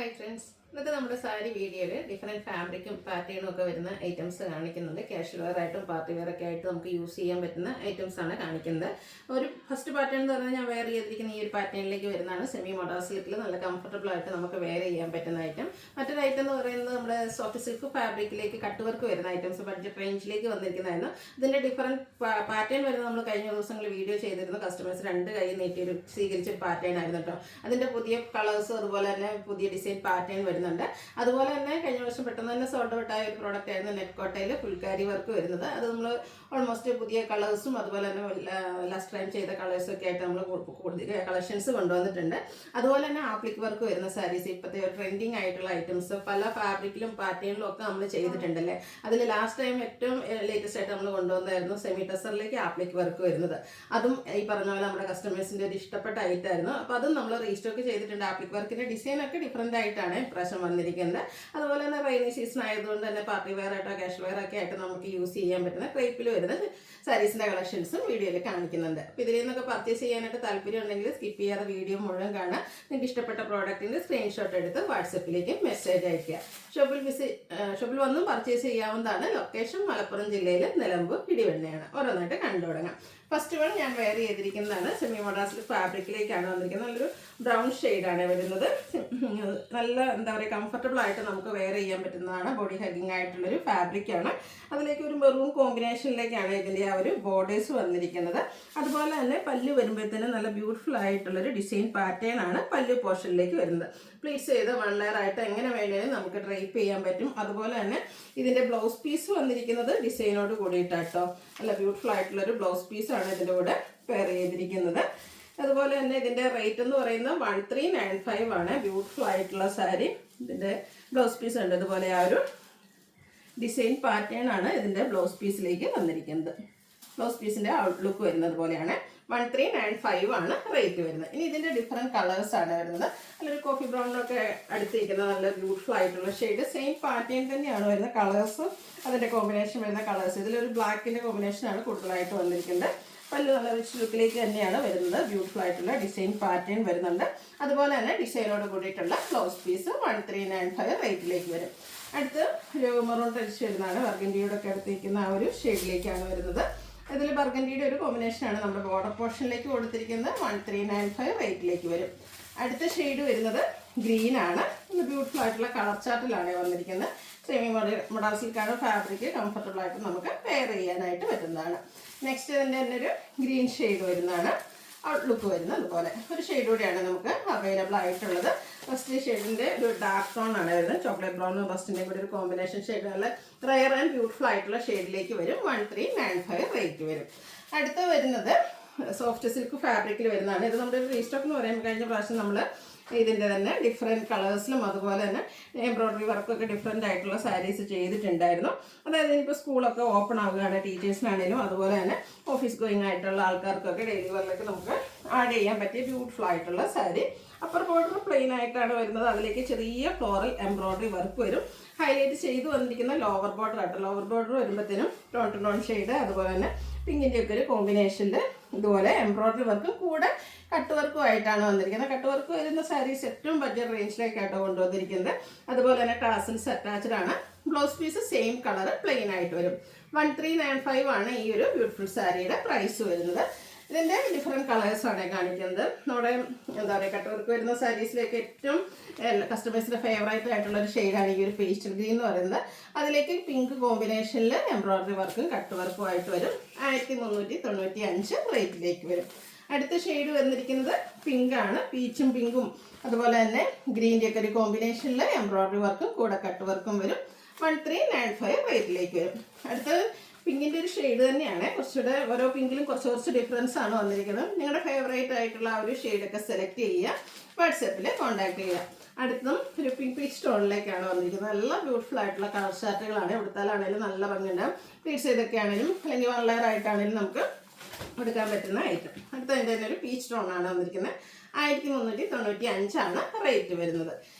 Hi friends, ഇന്നത്തെ നമ്മുടെ സാരി വീഡിയോയിൽ ഡിഫറെൻറ്റ് ഫാബ്രിക്കും പാറ്റേണും ഒക്കെ വരുന്ന ഐറ്റംസ് കാണിക്കുന്നുണ്ട്. കാഷ്വൽ വെയർ ആയിട്ടും പാർട്ടി വെയർ ഒക്കെ ആയിട്ട് നമുക്ക് യൂസ് ചെയ്യാൻ പറ്റുന്ന ഐറ്റംസ് ആണ് കാണിക്കുന്നത്. ഒരു ഫസ്റ്റ് പാറ്റേൺ എന്ന് പറഞ്ഞാൽ ഞാൻ വെയർ ചെയ്തിരിക്കുന്ന ഈ ഒരു പാറ്റേണിലേക്ക് വരുന്നതാണ്. സെമി മോഡാ സിൽക്കിൽ നല്ല കംഫർട്ടബിൾ ആയിട്ട് നമുക്ക് വെയർ ചെയ്യാൻ പറ്റുന്ന ഐറ്റം. മറ്റൊരു ഐറ്റം എന്ന് പറയുന്നത് നമ്മുടെ സോഫ്റ്റ് സിൽക്ക് ഫാബ്രിക്കിലേക്ക് കട്ട് വർക്ക് വരുന്ന ഐറ്റംസ് ബഡ്ജറ്റ് റേഞ്ചിലേക്ക് വന്നിരിക്കുന്നതായിരുന്നു. ഇതിൻ്റെ ഡിഫറൻറ്റ് പാറ്റേൺ വരുന്നത് നമ്മൾ കഴിഞ്ഞ ദിവസങ്ങളിൽ വീഡിയോ ചെയ്തിരുന്നു. കസ്റ്റമേഴ്സ് രണ്ട് കൈ നീട്ടിയൊരു സ്വീകരിച്ചൊരു പാറ്റേൺ ആയിരുന്നു കേട്ടോ. അതിൻ്റെ പുതിയ കളേഴ്സ് അതുപോലെ തന്നെ പുതിയ ഡിസൈൻ പാറ്റേൺ വരുന്നുണ്ട്. അതുപോലെ തന്നെ കഴിഞ്ഞ വർഷം പെട്ടെന്ന് തന്നെ സോൾഡ് ഔട്ട് ആയ ഒരു പ്രോഡക്റ്റ് ആയിരുന്നു നെറ്റ് കോട്ടയിൽ ഫുൾക്കാരി വർക്ക് വരുന്നത്. അത് നമ്മൾ ഓൾമോസ്റ്റ് പുതിയ കളേഴ്സും അതുപോലെ തന്നെ ലാസ്റ്റ് ടൈം ചെയ്ത കളേഴ്സും ഒക്കെ ആയിട്ട് നമ്മൾ കൂടുതൽ കളക്ഷൻസ് കൊണ്ടുവന്നിട്ടുണ്ട്. അതുപോലെ തന്നെ ആപ്ലിക് വർക്ക് വരുന്ന സാരീസ് ഇപ്പോഴത്തെ ഒരു ട്രെൻഡിങ് ആയിട്ടുള്ള ഐറ്റംസ് പല ഫാബ്രിക്കിലും പാറ്റേണിലും ഒക്കെ നമ്മൾ ചെയ്തിട്ടുണ്ടല്ലേ. അതിൽ ലാസ്റ്റ് ടൈം ഏറ്റവും ലേറ്റസ്റ്റ് ആയിട്ട് നമ്മൾ കൊണ്ടുവന്നായിരുന്നു സെമി ടെസറിലേക്ക് ആപ്ലിക് വർക്ക് വരുന്നത്. അതും ഈ പറഞ്ഞ പോലെ നമ്മുടെ കസ്റ്റമേഴ്സിൻ്റെ ഒരു ഇഷ്ടപ്പെട്ട ഐറ്റം ആയിരുന്നു. അപ്പോൾ അതും നമ്മൾ റീസ്റ്റോക്ക് ചെയ്തിട്ടുണ്ട്. ആപ്ലിക് വർക്കിൻ്റെ ഡിസൈനൊക്കെ ഡിഫറെൻ്റ് ആയിട്ടാണ് ഇപ്രാവശ്യം വന്നിരിക്കുന്നത്. അതുപോലെ തന്നെ റെയിനി സീസൺ ആയതുകൊണ്ട് തന്നെ പാർട്ടി വെയർ ആയിട്ടോ കാഷ്വൽ വെയർ ഒക്കെ ആയിട്ട് നമുക്ക് യൂസ് ചെയ്യാൻ പറ്റുന്ന ക്രേപ്പിൽ വരുന്ന സാരീസിൻ്റെ കളക്ഷൻസും വീഡിയോയിൽ കാണിക്കുന്നുണ്ട്. അപ്പോൾ ഇതിൽ നിന്നൊക്കെ പർച്ചേസ് ചെയ്യാനായിട്ട് താല്പര്യം ഉണ്ടെങ്കിൽ സ്കിപ്പ് ചെയ്യാതെ വീഡിയോ മുഴുവൻ കാണാം. നിങ്ങൾക്ക് ഇഷ്ടപ്പെട്ട പ്രോഡക്റ്റിൻ്റെ സ്ക്രീൻഷോട്ട് എടുത്ത് വാട്സപ്പിലേക്ക് മെസ്സേജ് അയയ്ക്കുക. ഷോപ്പിൽ വന്നും പർച്ചേസ് ചെയ്യാവുന്നതാണ്. ലൊക്കേഷൻ മലപ്പുറം ജില്ലയിൽ നിലമ്പൂർ ഇടിവണ്ണയാണ്. ഓരോന്നായിട്ട് കണ്ടു തുടങ്ങാം. ഫസ്റ്റ് വൺ ഞാൻ വെയർ ചെയ്തിരിക്കുന്നതാണ് സെമി മോഡാസിൽ ഫാബ്രിക്കിലേക്കാണ് വന്നിരിക്കുന്നത്. നല്ലൊരു ബ്രൗൺ ഷെയ്ഡാണ് വരുന്നത്. നല്ല എന്താ പറയുക കംഫർട്ടബിൾ ആയിട്ട് നമുക്ക് വെയർ ചെയ്യാൻ പറ്റുന്നതാണ്. ബോഡി ഹഗ്ഗിങ് ആയിട്ടുള്ളൊരു ഫാബ്രിക്കാണ്. അതിലേക്ക് ഒരു മെറൂൺ കോമ്പിനേഷനിലേക്കാണ് ഇതിൻ്റെ ആ ഒരു ബോർഡേഴ്സ് വന്നിരിക്കുന്നത്. അതുപോലെ തന്നെ പല്ല് വരുമ്പോഴത്തേനും നല്ല ബ്യൂട്ടിഫുൾ ആയിട്ടുള്ളൊരു ഡിസൈൻ പാറ്റേൺ ആണ് പല്ല് പോർഷനിലേക്ക് വരുന്നത്. പ്ലീറ്റ്സ് ചെയ്ത് വൺ ലെയർ ആയിട്ട് എങ്ങനെ വേണമെങ്കിലും നമുക്ക് ഡ്രൈപ്പ് ചെയ്യാൻ പറ്റും. അതുപോലെ തന്നെ ഇതിൻ്റെ ബ്ലൗസ് പീസ് വന്നിരിക്കുന്നത് ഡിസൈനോട് കൂടിയിട്ടാട്ടോ. നല്ല ബ്യൂട്ടിഫുൾ ആയിട്ടുള്ളൊരു ബ്ലൗസ് പീസാണ് ഇതിൻ്റെ കൂടെ പെയർ ചെയ്തിരിക്കുന്നത്. അതുപോലെ തന്നെ ഇതിൻ്റെ റേറ്റ് എന്ന് പറയുന്നത് 1395 ആണ്. ബ്യൂട്ടിഫുൾ ആയിട്ടുള്ള സാരി. ഇതിൻ്റെ ബ്ലൗസ് പീസ് ഉണ്ട്. അതുപോലെ ആ ഒരു ഡിസൈൻ പാറ്റേൺ ആണ് ഇതിൻ്റെ ബ്ലൗസ് പീസിലേക്ക് വന്നിരിക്കുന്നത്. ബ്ലൗസ് പീസിൻ്റെ ഔട്ട്ലുക്ക് വരുന്നത് പോലെയാണ്. 1395 ആണ് റേറ്റ് വരുന്നത്. ഇനി ഇതിൻ്റെ ഡിഫറെൻറ്റ് കളേഴ്സാണ് വരുന്നത്. നല്ലൊരു കോഫി ബ്രൗണിനൊക്കെ അടുത്തിരിക്കുന്ന നല്ല ബ്യൂട്ടിഫുൾ ആയിട്ടുള്ള ഷെയ്ഡ്. സെയിം പാറ്റേൺ തന്നെയാണ് വരുന്ന കളേഴ്സ്. അതിൻ്റെ കോമ്പിനേഷൻ വരുന്ന കളേഴ്സ്. ഇതിലൊരു ബ്ലാക്കിൻ്റെ കോമ്പിനേഷനാണ് കൂടുതലായിട്ട് വന്നിരിക്കുന്നത്. പല്ല് നല്ല റിച്ച് ലുക്കിലേക്ക് തന്നെയാണ് വരുന്നത്. ബ്യൂട്ടിഫുൾ ആയിട്ടുള്ള ഡിസൈൻ പാറ്റേൺ വരുന്നുണ്ട്. അതുപോലെ തന്നെ ഡിസൈനോട് കൂടിയിട്ടുള്ള ബ്ലൗസ് പീസ് 1395 റേറ്റിലേക്ക് വരും. അടുത്ത് ഒരു മെറൂൺ ടച്ച് വരുന്നതാണ്. ബർഗൻഡിയുടെ ഒക്കെ അടുത്തിരിക്കുന്ന ആ ഒരു ഷെയ്ഡിലേക്കാണ് വരുന്നത്. ഇതിൽ ബർഗൻഡിയുടെ ഒരു കോമ്പിനേഷനാണ് നമ്മുടെ ബോർഡർ പോർഷനിലേക്ക് കൊടുത്തിരിക്കുന്നത്. 1395 റേറ്റിലേക്ക് വരും. അടുത്ത ഷെയ്ഡ് വരുന്നത് ഗ്രീനാണ്. ബ്യൂട്ടിഫുൾ ആയിട്ടുള്ള കളർ ചാർട്ടിലാണ് വന്നിരിക്കുന്നത്. സെമി മോഡൽ സിൽക്കാണ് ഫാബ്രിക്. കംഫർട്ടബിൾ ആയിട്ട് നമുക്ക് വെയർ ചെയ്യാനായിട്ട് പറ്റുന്നതാണ്. നെക്സ്റ്റ് ഇതിൻ്റെ തന്നെ ഒരു ഗ്രീൻ ഷെയ്ഡ് വരുന്നതാണ്. ഔട്ട്ലുക്ക് വരുന്നത് അതുപോലെ ഒരു ഷെയ്ഡ് കൂടിയാണ് നമുക്ക് അവൈലബിൾ ആയിട്ടുള്ളത്. ഫസ്റ്റ് ഷെയ്ഡിൻ്റെ ഒരു ഡാർക്ക് ടോൺ ആണ് വരുന്നത്. ചോക്ലേറ്റ് ബ്രൗണും ഫസ്റ്റിൻ്റെയും കൂടി ഒരു കോമ്പിനേഷൻ ഷെയ്ഡ് നല്ല റയർ ആൻഡ് ബ്യൂട്ടിഫുൾ ആയിട്ടുള്ള ഷെയ്ഡിലേക്ക് വരും. 1395 റേറ്റ് വരും. അടുത്ത് വരുന്നത് സോഫ്റ്റ് സിൽക്ക് ഫാബ്രിക്കിൽ വരുന്നതാണ്. ഇത് നമ്മുടെ റീസ്റ്റോക്ക് എന്ന് പറയുമ്പോൾ കഴിഞ്ഞ പ്രാവശ്യം നമ്മൾ ഇതിൻ്റെ തന്നെ ഡിഫറെൻറ്റ് കളേഴ്സിലും അതുപോലെ തന്നെ എംബ്രോയ്ഡറി വർക്കൊക്കെ ഡിഫറെൻ്റ് ആയിട്ടുള്ള സാരീസ് ചെയ്തിട്ടുണ്ടായിരുന്നു. അതായത് ഇപ്പോൾ സ്കൂളൊക്കെ ഓപ്പൺ ആവുകയാണ് ടീച്ചേഴ്സിനാണെങ്കിലും അതുപോലെ തന്നെ ഓഫീസ് ഗോയിങ് ആയിട്ടുള്ള ആൾക്കാർക്കൊക്കെ ഡെയിലി വെയറിലേക്ക് നമുക്ക് ആഡ് ചെയ്യാൻ പറ്റിയ ബ്യൂട്ടിഫുൾ ആയിട്ടുള്ള സാരി. അപ്പർ ബോർഡർ പ്ലെയിൻ ആയിട്ടാണ് വരുന്നത്. അതിലേക്ക് ചെറിയ ഫ്ലോറൽ എംബ്രോയ്ഡറി വർക്ക് വരും. ഹൈലൈറ്റ് ചെയ്ത് വന്നിരിക്കുന്ന ലോവർ ബോർഡർ ആയിട്ട് ലോവർ ബോർഡർ വരുമ്പോഴത്തേനും ടോൺ ടു ടോൺ ഷെയ്ഡ് അതുപോലെ തന്നെ പിങ്കിൻ്റെ ഒക്കെ ഒരു കോമ്പിനേഷനിൽ ഇതുപോലെ എംബ്രോയ്ഡറി വർക്കും കൂടെ കട്ട് വർക്കും ആയിട്ടാണ് വന്നിരിക്കുന്നത്. കട്ട് വർക്ക് വരുന്ന സാരീസ് ഏറ്റവും ബഡ്ജറ്റ് റേഞ്ചിലേക്കായിട്ടോ കൊണ്ടുവന്നിരിക്കുന്നത്. അതുപോലെ തന്നെ ടാസൽസ് അറ്റാച്ച്ഡ് ആണ്. Blouse piece same colour plain ആയിട്ട് വരും. 1395 ആണ് ഈ ഒരു ബ്യൂട്ടിഫുൾ സാരിയുടെ പ്രൈസ് വരുന്നത്. ഇതിൻ്റെ ഡിഫറെൻറ്റ് കളേഴ്സാണ് കാണിക്കുന്നത്. നമ്മുടെ എന്താ പറയുക കട്ട് വർക്ക് വരുന്ന സാരീസിലേക്ക് ഏറ്റവും കസ്റ്റമേഴ്സിൻ്റെ ഫേവറേറ്റ് ആയിട്ടുള്ള ഒരു ഷെയ്ഡാണ് ഈ ഒരു പേസ്റ്റൽ ഗ്രീൻ എന്ന് പറയുന്നത്. അതിലേക്ക് പിങ്ക് കോമ്പിനേഷനിൽ എംബ്രോയ്ഡറി വർക്കും കട്ട് വർക്കും ആയിട്ട് വരും. 1395 റേറ്റിലേക്ക് വരും. അടുത്ത ഷെയ്ഡ് വന്നിരിക്കുന്നത് പിങ്കാണ്. പീച്ചും പിങ്കും അതുപോലെ തന്നെ ഗ്രീൻ്റെ ഒക്കെ ഒരു കോമ്പിനേഷനിൽ എംബ്രോയ്ഡറി വർക്കും കൂടെ കട്ട് വർക്കും വരും. 1395 റേറ്റിലേക്ക് വരും. അടുത്തത് പിങ്കിൻ്റെ ഒരു ഷെയ്ഡ് തന്നെയാണ്. കുറച്ചുകൂടെ ഓരോ പിങ്കിലും കുറച്ച് ഡിഫറൻസ് ആണ് വന്നിരിക്കുന്നത്. നിങ്ങളുടെ ഫേവറേറ്റ് ആയിട്ടുള്ള ആ ഒരു ഷെയ്ഡൊക്കെ സെലക്ട് ചെയ്യുക. വാട്സാപ്പിൽ കോൺടാക്ട് ചെയ്യുക. അടുത്തും ഒരു പിങ്ക് പീച്ച് ടോണിലേക്കാണ് വന്നിരിക്കുന്നത്. നല്ല ബ്യൂട്ടിഫുൾ ആയിട്ടുള്ള കളർ ചാർട്ടുകളാണ്. എടുത്താലാണെങ്കിലും നല്ല ഭംഗിയുണ്ടാകും. പീച്ച് ഇതൊക്കെ ആണെങ്കിലും അല്ലെങ്കിൽ വൺ ലെയർ ആയിട്ടാണെങ്കിലും നമുക്ക് എടുക്കാൻ പറ്റുന്ന ഐറ്റം. അടുത്ത അതിൻ്റെ തന്നെ ഒരു പീച്ച് ടോണാണ് വന്നിരിക്കുന്നത്. 1395 ആണ് റേറ്റ് വരുന്നത്.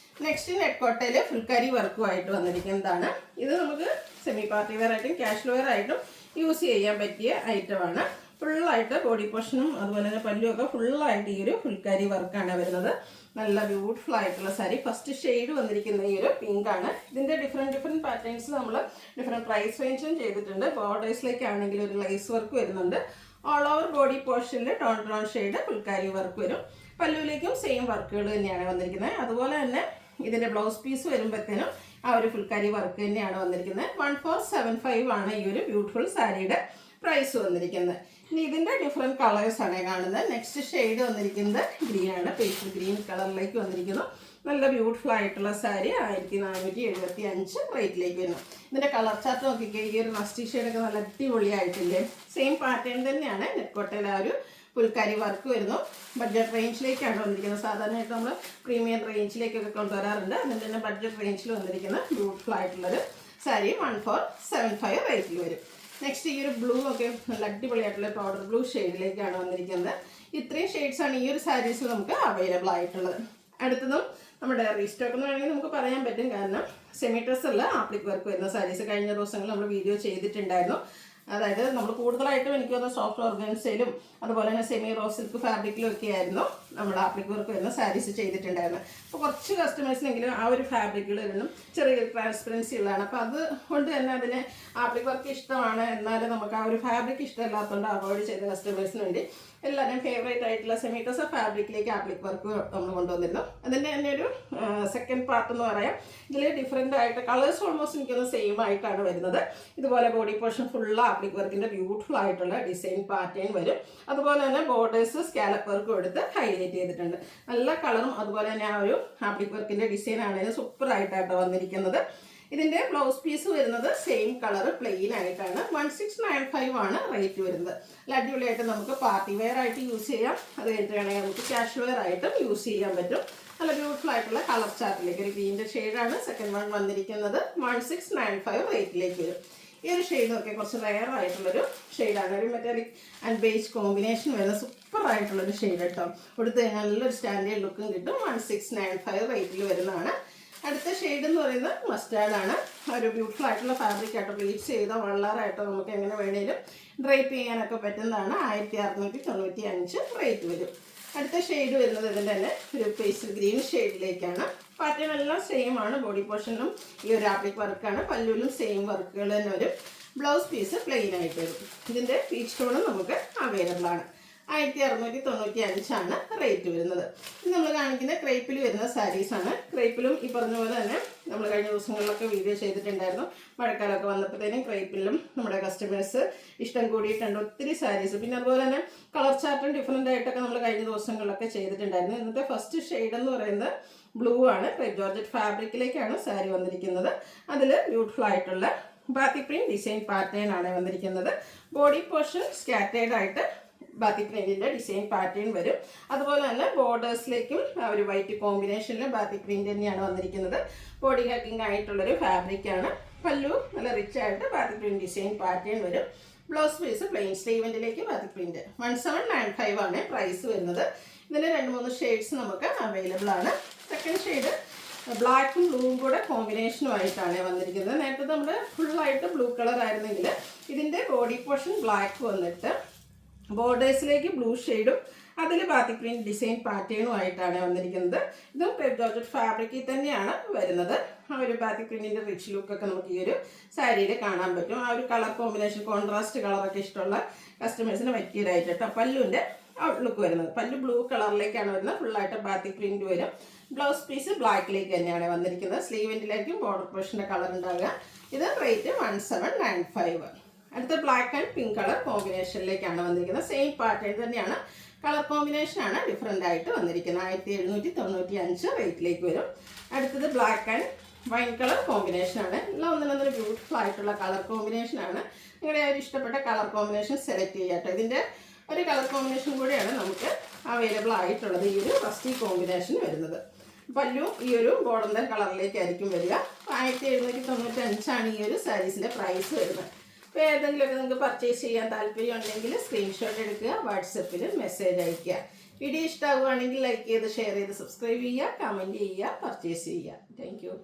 നെക്സ്റ്റ് നെറ്റ് കോട്ടയിൽ ഫുൾക്കാരി വർക്കുമായിട്ട് വന്നിരിക്കുന്നതാണ്. ഇത് നമുക്ക് സെമി പാർട്ടി വെയർ ആയിട്ടും കാഷ്വൽ വെയർ ആയിട്ടും യൂസ് ചെയ്യാൻ പറ്റിയ ഐറ്റമാണ്. ഫുള്ളായിട്ട് ബോഡി പോർഷനും അതുപോലെ തന്നെ പല്ലുമൊക്കെ ഫുള്ളായിട്ട് ഈ ഒരു ഫുൾക്കാരി വർക്കാണ് വരുന്നത്. നല്ല ബ്യൂട്ടിഫുൾ ആയിട്ടുള്ള സാരി. ഫസ്റ്റ് ഷെയ്ഡ് വന്നിരിക്കുന്ന ഈ ഒരു പിങ്കാണ്. ഇതിൻ്റെ ഡിഫറെൻറ്റ് പാറ്റേൺസ് നമ്മൾ ഡിഫറെൻറ്റ് പ്രൈസ് റേഞ്ചും ചെയ്തിട്ടുണ്ട്. ബോർഡേഴ്സിലേക്കാണെങ്കിൽ ഒരു ലൈസ് വർക്ക് വരുന്നുണ്ട്. ഓൾ ഓവർ ബോഡി പോർഷനിൽ ടോൺ ഷെയ്ഡ് ഫുൾക്കാരി വർക്ക് വരും. പല്ലുവിലേക്കും സെയിം വർക്കുകൾ തന്നെയാണ് വന്നിരിക്കുന്നത്. അതുപോലെ തന്നെ ഇതിൻ്റെ ബ്ലൗസ് പീസ് വരുമ്പോഴത്തേനും ആ ഒരു ഫുൾക്കാരി വർക്ക് തന്നെയാണ് വന്നിരിക്കുന്നത്. 1475 ആണ് ഈ ഒരു ബ്യൂട്ടിഫുൾ സാരിയുടെ പ്രൈസ് വന്നിരിക്കുന്നത്. ഇനി ഇതിൻ്റെ ഡിഫറെൻറ്റ് കളേഴ്സാണ് കാണുന്നത്. നെക്സ്റ്റ് ഷെയ്ഡ് വന്നിരിക്കുന്നത് ഗ്രീൻ ആണ്. പേസ്റ്റൽ ഗ്രീൻ കളറിലേക്ക് വന്നിരിക്കുന്നു. നല്ല ബ്യൂട്ടിഫുൾ ആയിട്ടുള്ള സാരി 1475 റേറ്റിലേക്ക് വരുന്നു. ഇതിൻ്റെ കളർ ചാർട്ട് നോക്കിക്കേ. ഈ ഒരു റസ്റ്റി ഷെയ്ഡൊക്കെ നല്ല അടിപൊളിയായിട്ടില്ലേ. സെയിം പാറ്റേൺ തന്നെയാണ്. നെറ്റ്കോട്ടയിൽ ആ ഒരു ഫുൾക്കാരി വർക്ക് വരുന്നു. ബഡ്ജറ്റ് റേഞ്ചിലേക്കാണ് വന്നിരിക്കുന്നത്. സാധാരണയായിട്ട് നമ്മൾ പ്രീമിയം റേഞ്ചിലേക്കൊക്കെ കൊണ്ടുവരാറുണ്ട്. അതിൻ്റെ തന്നെ ബഡ്ജറ്റ് റേഞ്ചിൽ വന്നിരിക്കുന്ന ബ്യൂട്ടിഫുൾ ആയിട്ടുള്ളൊരു സാരി 1475 റേറ്റിൽ വരും. നെക്സ്റ്റ് ഈ ഒരു ബ്ലൂ ഒക്കെ നല്ല അടിപൊളിയായിട്ടുള്ള പൗഡർ ബ്ലൂ ഷെയ്ഡിലേക്കാണ് വന്നിരിക്കുന്നത്. ഇത്രയും ഷെയ്ഡ്സാണ് ഈ ഒരു സാരീസിൽ നമുക്ക് അവൈലബിൾ ആയിട്ടുള്ളത്. അടുത്തതും നമ്മുടെ റീസ്റ്റോക്ക് എന്ന് വേണമെങ്കിൽ നമുക്ക് പറയാൻ പറ്റും. കാരണം സെമി ഡ്രസ്സല്ല ആപ്ലിക് വർക്ക് വരുന്ന സാരീസ് കഴിഞ്ഞ ദിവസങ്ങളിൽ നമ്മൾ വീഡിയോ ചെയ്തിട്ടുണ്ടായിരുന്നു. അതായത് നമ്മൾ കൂടുതലായിട്ടും എനിക്ക് തോന്നുന്ന സോഫ്റ്റ് ഓർഗൻസയിലും അതുപോലെ തന്നെ സെമി റോസ് സിൽക്ക് ഫാബ്രിക്കിലും ഒക്കെ ആയിരുന്നു നമ്മൾ ആപ്ലിക് വർക്ക് വരുന്ന സാരീസ് ചെയ്തിട്ടുണ്ടായിരുന്നത്. അപ്പോൾ കുറച്ച് കസ്റ്റമേഴ്സിനെങ്കിലും ആ ഒരു ഫാബ്രിക്കുകളിലും ചെറിയ ട്രാൻസ്പെറൻസി ഉള്ളതാണ്. അപ്പോൾ അതുകൊണ്ട് തന്നെ അതിന് ആപ്ലിക് വർക്ക് ഇഷ്ടമാണ്, എന്നാലും നമുക്ക് ആ ഒരു ഫാബ്രിക് ഇഷ്ടമല്ലാത്തതുകൊണ്ട് അവോയ്ഡ് ചെയ്ത കസ്റ്റമേഴ്സിന് വേണ്ടി എല്ലാവരും ഫേവറേറ്റ് ആയിട്ടുള്ള സെമി ഡ്രസ് ഫാബ്രിക്കിലേക്ക് ആപ്ലിക് വർക്ക് നമ്മൾ കൊണ്ടുവന്നിരുന്നു. അതിൻ്റെ തന്നെ ഒരു സെക്കൻഡ് പാർട്ട് എന്ന് പറയാം. ഇതിൽ ഡിഫറെൻ്റ് ആയിട്ട് കളേഴ്സ് ഓൾമോസ്റ്റ് എനിക്കൊന്ന് സെയിം ആയിട്ടാണ് വരുന്നത്. ഇതുപോലെ ബോഡി പോർഷൻ ഫുള്ള് ആപ്ലിക് വർക്കിൻ്റെ ബ്യൂട്ടിഫുൾ ആയിട്ടുള്ള ഡിസൈൻ പാറ്റേൺ വരും. അതുപോലെ തന്നെ ബോർഡേഴ്സ് സ്കാലപ്പ് വർക്കും എടുത്ത് ഹൈലൈറ്റ് ചെയ്തിട്ടുണ്ട്. നല്ല കളറും അതുപോലെ തന്നെ ആ ഒരു ആപ്ലിക് വർക്കിൻ്റെ ഡിസൈൻ ആണെങ്കിൽ സൂപ്പറായിട്ടാണ് വന്നിരിക്കുന്നത്. ഇതിൻ്റെ ബ്ലൗസ് പീസ് വരുന്നത് സെയിം കളർ പ്ലെയിൻ ആയിട്ടാണ്. 1695 ആണ് റേറ്റ് വരുന്നത്. നല്ല അടിപൊളിയായിട്ട് നമുക്ക് പാർട്ടി വെയർ ആയിട്ട് യൂസ് ചെയ്യാം. അത് കഴിഞ്ഞിട്ട് വേണമെങ്കിൽ നമുക്ക് ക്യാഷ് വെയർ ആയിട്ടും യൂസ് ചെയ്യാൻ പറ്റും. നല്ല ബ്യൂട്ടിഫുൾ ആയിട്ടുള്ള കളർ ചാർട്ടിലേക്ക് ഒരു ഗ്രീൻ്റെ ഷെയ്ഡാണ് സെക്കൻഡ് വൺ വന്നിരിക്കുന്നത്. 1695 റേറ്റിലേക്ക് വരും. ഈ ഒരു ഷെയ്ഡ് നോക്കിയാൽ കുറച്ച് റെയർ ആയിട്ടുള്ളൊരു ഷെയ്ഡാണ്. ഒരു മെറ്റാലിക് ആൻഡ് ബേജ് കോമ്പിനേഷൻ വരുന്ന സൂപ്പറായിട്ടുള്ളൊരു ഷെയ്ഡ് കേട്ടോ. കൊടുത്ത് കഴിഞ്ഞാൽ നല്ലൊരു സ്റ്റാൻഡേർഡ് ലുക്കും കിട്ടും. 1695 റേറ്റിൽ വരുന്നതാണ്. അടുത്ത ഷെയ്ഡ് എന്ന് പറയുന്നത് മസ്റ്റാർഡാണ്. ഒരു ബ്യൂട്ടിഫുൾ ആയിട്ടുള്ള ഫാബ്രിക് ആയിട്ടോ പ്ലീറ്റ്സ് ചെയ്തോ വള്ളാറായിട്ടോ നമുക്ക് എങ്ങനെ വേണേലും ഡ്രൈപ്പ് ചെയ്യാനൊക്കെ പറ്റുന്നതാണ്. 1695 റേറ്റ് വരും. അടുത്ത ഷെയ്ഡ് വരുന്നത് ഇതിൻ്റെ തന്നെ ഒരു പേസ്റ്റൽ ഗ്രീൻ ഷെയ്ഡിലേക്കാണ്. പാറ്റേൺ എല്ലാം സെയിം ആണ്. ബോഡി പോർഷനിലും ഈ ഒരു ആപ്ലിക് വർക്കാണ്. പല്ലുവിലും സെയിം വർക്കുകൾ തന്നെ വരും. ബ്ലൗസ് പീസ് പ്ലെയിൻ ആയിട്ട് വരും. ഇതിൻ്റെ പീച്ച് ടോണും നമുക്ക് അവൈലബിൾ ആണ്. 1695 റേറ്റ് വരുന്നത്. ഇത് നമ്മൾ കാണിക്കുന്ന ക്രേപ്പിൽ വരുന്ന സാരീസാണ്. ക്രേപ്പിലും ഈ പറഞ്ഞ പോലെ തന്നെ നമ്മൾ കഴിഞ്ഞ ദിവസങ്ങളിലൊക്കെ വീഡിയോ ചെയ്തിട്ടുണ്ടായിരുന്നു. മഴക്കാലമൊക്കെ വന്നപ്പോഴത്തേനും ക്രേപ്പിലും നമ്മുടെ കസ്റ്റമേഴ്സ് ഇഷ്ടം കൂടിയിട്ടുണ്ട് ഒത്തിരി സാരീസ്. പിന്നെ അതുപോലെ തന്നെ കളർ ചാർട്ടും ഡിഫറെൻ്റ് ആയിട്ടൊക്കെ നമ്മൾ കഴിഞ്ഞ ദിവസങ്ങളിലൊക്കെ ചെയ്തിട്ടുണ്ടായിരുന്നു. ഇന്നത്തെ ഫസ്റ്റ് ഷെയ്ഡ് എന്ന് പറയുന്നത് ബ്ലൂ ആണ്. ക്രേപ്പ് ജോർജറ്റ് ഫാബ്രിക്കിലേക്കാണ് സാരി വന്നിരിക്കുന്നത്. അതിൽ ബ്യൂട്ടിഫുൾ ആയിട്ടുള്ള ബാത്തിക് പ്രിന്റ് ഡിസൈൻ പാറ്റേൺ ആണ് വന്നിരിക്കുന്നത്. ബോഡി പോർഷൻ സ്കാറ്റേർഡ് ആയിട്ട് ബാത്തിക് പ്രിന്റിൻ്റെ ഡിസൈൻ പാറ്റേൺ വരും. അതുപോലെ തന്നെ ബോർഡേഴ്സിലേക്കും ഒരു വൈറ്റ് കോമ്പിനേഷനിൽ ബാത്തിക് പ്രിന്റ് തന്നെയാണ് വന്നിരിക്കുന്നത്. ബോഡി ഹക്കിംഗ് ആയിട്ടുള്ളൊരു ഫാബ്രിക്കാണ്. പല്ലു നല്ല റിച്ച് ആയിട്ട് ബാത്തിക് പ്രിന്റ് ഡിസൈൻ പാറ്റേൺ വരും. ബ്ലൗസ് പീസ് പ്ലെയിൻ സ്ലീവെൻറ്റിലേക്ക് ബാത്തിക് പ്രിന്റ്. 1795 ആണ് പ്രൈസ് വരുന്നത്. ഇതിന് 2-3 ഷെയ്ഡ്സ് നമുക്ക് അവൈലബിൾ ആണ്. സെക്കൻഡ് ഷെയ്ഡ് ബ്ലാക്കും ബ്ലൂവും കൂടെ കോമ്പിനേഷനുമായിട്ടാണ് വന്നിരിക്കുന്നത്. നേരത്തെ നമ്മുടെ ഫുള്ളായിട്ട് ബ്ലൂ കളർ ആയിരുന്നെങ്കിൽ ഇതിൻ്റെ ബോഡി പോർഷൻ ബ്ലാക്ക് വന്നിട്ട് ബോർഡേഴ്സിലേക്ക് ബ്ലൂ ഷെയ്ഡും അതിൽ ബാത്തിക് പ്രിന്റ് ഡിസൈൻ പാറ്റേണും ആയിട്ടാണ് വന്നിരിക്കുന്നത്. ഇതും ക്രേപ്പ് ജോർജറ്റ് ഫാബ്രിക്കിൽ തന്നെയാണ് വരുന്നത്. ആ ഒരു ബാത്തിക് പ്രിന്റിൻ്റെ റിച്ച് ലുക്കൊക്കെ നമുക്ക് ഈ ഒരു സാരിയിൽ കാണാൻ പറ്റും. ആ ഒരു കളർ കോമ്പിനേഷൻ കോൺട്രാസ്റ്റ് കളറൊക്കെ ഇഷ്ടമുള്ള കസ്റ്റമേഴ്സിന് പറ്റിയതായിട്ട് കേട്ടോ. പല്ലുവിൻ്റെ ഔട്ട്ലുക്ക് വരുന്നത് പല്ലു ബ്ലൂ കളറിലേക്കാണ് വരുന്നത്. ഫുള്ളായിട്ട് ബാത്തിക് പ്രിന്റ് വരും. ബ്ലൗസ് പീസ് ബ്ലാക്കിലേക്ക് തന്നെയാണ് വന്നിരിക്കുന്നത്. സ്ലീവെൻറ്റിലേക്കും ബോർഡർ പോർഷൻ്റെ കളർ ഉണ്ടാകുക. ഇത് റേറ്റ് 1795. അടുത്ത ബ്ലാക്ക് ആൻഡ് പിങ്ക് കളർ കോമ്പിനേഷനിലേക്കാണ് വന്നിരിക്കുന്നത്. സെയിം പാറ്റേൺ തന്നെയാണ്. കളർ കോമ്പിനേഷനാണ് ഡിഫറെൻ്റ് ആയിട്ട് വന്നിരിക്കുന്നത്. 1795 റേറ്റിലേക്ക് വരും. അടുത്തത് ബ്ലാക്ക് ആൻഡ് വൈൻ കളർ കോമ്പിനേഷനാണ്. എല്ലാം ഒന്നിനൊന്നൊരു ബ്യൂട്ടിഫുൾ ആയിട്ടുള്ള കളർ കോമ്പിനേഷനാണ്. നിങ്ങളുടെ ഒരു ഇഷ്ടപ്പെട്ട കളർ കോമ്പിനേഷൻ സെലക്ട് ചെയ്യാട്ടോ. ഇതിൻ്റെ ഒരു കളർ കോമ്പിനേഷൻ കൂടെയാണ് നമുക്ക് അവൈലബിൾ ആയിട്ടുള്ളത്. ഈ ഒരു റസ്റ്റി കോമ്പിനേഷൻ വരുന്നത്. പല്ലു ഈ ഒരു ഗോൾഡൻ കളറിലേക്കായിരിക്കും വരിക. 1795 ഈ ഒരു സാരീസിൻ്റെ പ്രൈസ് വരുന്നത്. അപ്പോൾ ഏതെങ്കിലുമൊക്കെ നിങ്ങൾക്ക് പർച്ചേസ് ചെയ്യാൻ താല്പര്യം ഉണ്ടെങ്കിൽ സ്ക്രീൻഷോട്ട് എടുക്കുക, വാട്സപ്പിൽ മെസ്സേജ് അയയ്ക്കുക. വീഡിയോ ഇഷ്ടമാവുകയാണെങ്കിൽ ലൈക്ക് ചെയ്ത് ഷെയർ ചെയ്ത് സബ്സ്ക്രൈബ് ചെയ്യുക, കമൻറ്റ് ചെയ്യുക, പർച്ചേസ് ചെയ്യുക. താങ്ക്